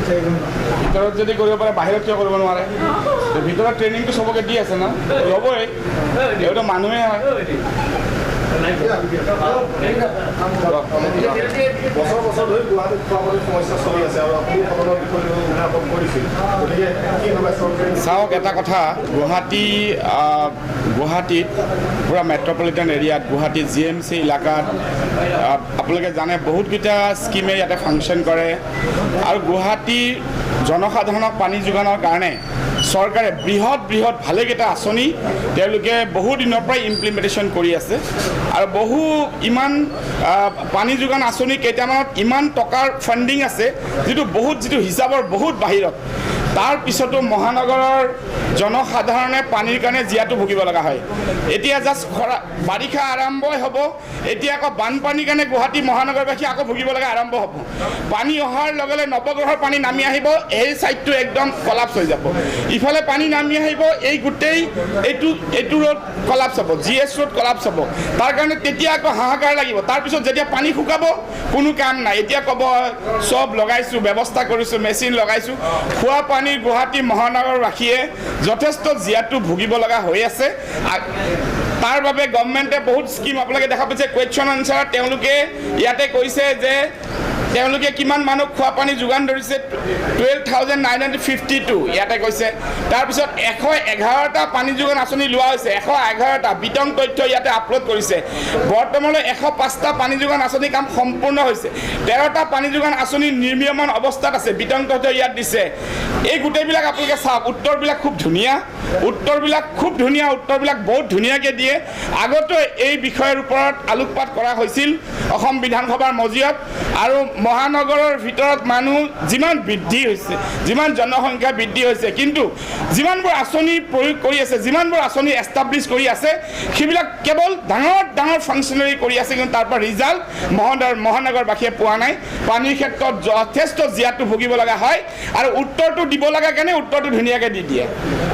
ভিতৰত যদি কৰিব পাৰে বাহিৰত কিয় কৰিব নোৱাৰে ভিতৰত ট্ৰেইনিংটো চবকে দি আছে না ল'বই এইটো মানুহে হয় বছৰ বছৰ ধৰি গুৱাহাটীত খোৱা সমস্যা চলি আছে আৰু আপুনি সকলৰ বিষয়ে উত্থাপন কৰিছিল গতিকে কি ভাবে চৰকাৰে চাওক এটা কথা গুৱাহাটীত পুৰা মেট্ৰপলিটন এৰিয়াত গুৱাহাটী GMC এলেকাত আপোনালোকে জানে বহুতকেইটা স্কিমে ইয়াতে ফাংচন কৰে আৰু গুৱাহাটীৰ জনসাধাৰণক পানী যোগানৰ কাৰণে চৰকাৰে বৃহৎ ভালেকেইটা আঁচনি তেওঁলোকে বহু দিনৰ পৰাই ইমপ্লিমেণ্টেশ্যন কৰি আছে আৰু ইমান পানী যোগান আঁচনি কেইটামানত ইমান টকাৰ ফাণ্ডিং আছে যিটো হিচাপৰ বহুত বাহিৰত তাৰ পিছতো মহানগৰৰ জনসাধাৰণে পানীৰ কাৰণে জীয়াটো ভুগিব লগা হয় এতিয়া জাষ্ট বাৰিষা আৰম্ভই হ'ব এতিয়া আকৌ বানপানীৰ কাৰণে গুৱাহাটী মহানগৰবাসী আকৌ ভুগিব লগা আৰম্ভ হ'ব পানী অহাৰ লগে লগে নৱগ্ৰহৰ পানী নামি আহিব এই ছাইডটো একদম কলাপছ হৈ যাব ইফালে পানী নামি আহিব এই গোটেই এইটো ৰোড কলাপছ হ'ব GS ৰোড কলাপছ হ'ব তাৰ কাৰণে তেতিয়া আকৌ হাহাকাৰ লাগিব তাৰপিছত যেতিয়া পানী শুকাব কোনো কাম নাই এতিয়া ক'ব চব লগাইছোঁ ব্যৱস্থা কৰিছোঁ মেচিন লগাইছোঁ খোৱা পানীৰ গুৱাহাটী মহানগৰবাসীয়ে যথেষ্ট জীয়াটো ভুগিব লগা হৈ আছে তাৰ বাবে গভৰ্ণমেণ্টে বহুত স্কিম আপোনালোকে দেখা পাইছে কুৱেশ্যন আনচাৰত তেওঁলোকে ইয়াতে কৈছে যে তেওঁলোকে কিমান মানুহ খোৱা পানী যোগান ধৰিছে 12,952 ইয়াতে কৈছে তাৰপিছত 111টা পানী যোগান আঁচনি লোৱা হৈছে 111টা বিতং তথ্য ইয়াতে আপলোড কৰিছে বৰ্তমানলৈ 105টা পানী যোগান আঁচনি কাম সম্পূৰ্ণ হৈছে 13টা পানী যোগান আঁচনি নিৰ্মীয়মান অৱস্থাত আছে বিতং তথ্য ইয়াত দিছে এই গোটেইবিলাক আপোনালোকে চাওক উত্তৰবিলাক খুব ধুনীয়া উত্তৰবিলাক বহুত ধুনীয়াকৈ দিয়ে আগতে এই বিষয়ৰ ওপৰত আলোকপাত কৰা হৈছিল অসম বিধানসভাৰ মজিয়াত আৰু মহানগৰৰ ভিতৰত মানুহ যিমান বৃদ্ধি হৈছে যিমান জনসংখ্যা বৃদ্ধি হৈছে কিন্তু যিমানবোৰ আঁচনি প্ৰয়োগ কৰি আছে যিমানবোৰ আঁচনি এষ্টাব্লিছ কৰি আছে সেইবিলাক কেৱল ডাঙৰ ফাংচনাৰী কৰি আছে কিন্তু তাৰ পৰা ৰিজাল্ট মহানগৰবাসীয়ে পোৱা নাই পানীৰ ক্ষেত্ৰত যথেষ্ট জীয়াটো ভুগিব লগা হয় আৰু উত্তৰটো দিব লগা কাৰণে উত্তৰটো ধুনীয়াকৈ দি দিয়ে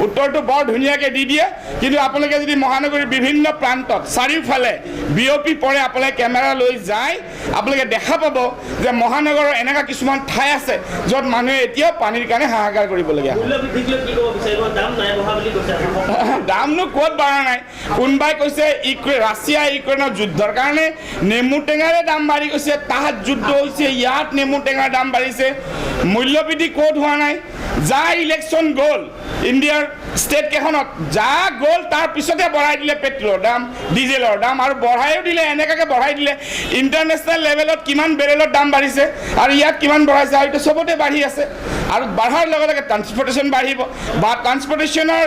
উত্তৰটো বৰ ধুনীয়াকৈ দি দিয়ে কিন্তু আপোনালোকে যদি মহানগৰীৰ বিভিন্ন প্ৰান্তত চাৰিওফালে বিয়পি পৰে আপোনালোকে কেমেৰা লৈ যায় আপোনালোকে দেখা পাব যে মহানগৰৰ এনেকুৱা কিছুমান ঠাই আছে য'ত মানুহে এতিয়াও পানীৰ কাৰণে হাহাকাৰ কৰিবলগীয়া দামনো ক'ত বাঢ়া নাই কোনোবাই কৈছে ৰাছিয়া ইউক্ৰেইনৰ যুদ্ধৰ কাৰণে নেমু টেঙাৰে দাম বাঢ়ি গৈছে তাহাত যুদ্ধ হৈছে ইয়াত নেমু টেঙাৰ দাম বাঢ়িছে মূল্যবৃদ্ধি ক'ত হোৱা নাই যা ইলেকশ্যন গ'ল ইণ্ডিয়াৰ ষ্টেট কেইখনত যা গ'ল তাৰ পিছতে বঢ়াই দিলে পেট্ৰলৰ দাম ডিজেলৰ দাম আৰু বঢ়াইও দিলে এনেকুৱাকৈ বঢ়াই দিলে ইণ্টাৰনেশ্যনেল লেভেলত কিমান বেৰেলৰ দাম বাঢ়িছে আৰু ইয়াত কিমান বঢ়াইছে আৰু এইটো চবতে বাঢ়ি আছে আৰু বাঢ়াৰ লগে লগে ট্ৰান্সপৰ্টেশ্যন বাঢ়িব বা ট্ৰান্সপৰ্টেশ্যনৰ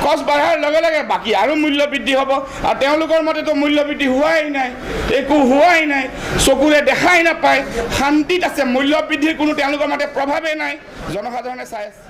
কষ্ট বাঢ়াৰ লগে লগে বাকী আৰু মূল্য বৃদ্ধি হ'ব আৰু তেওঁলোকৰ মতেতো মূল্য বৃদ্ধি হোৱাই নাই একো হোৱাই নাই চকুৰে দেখাই নাপায় শান্তিত আছে মূল্য বৃদ্ধিৰ কোনো তেওঁলোকৰ মতে প্ৰভাৱেই নাই জনসাধাৰণে চাই আছে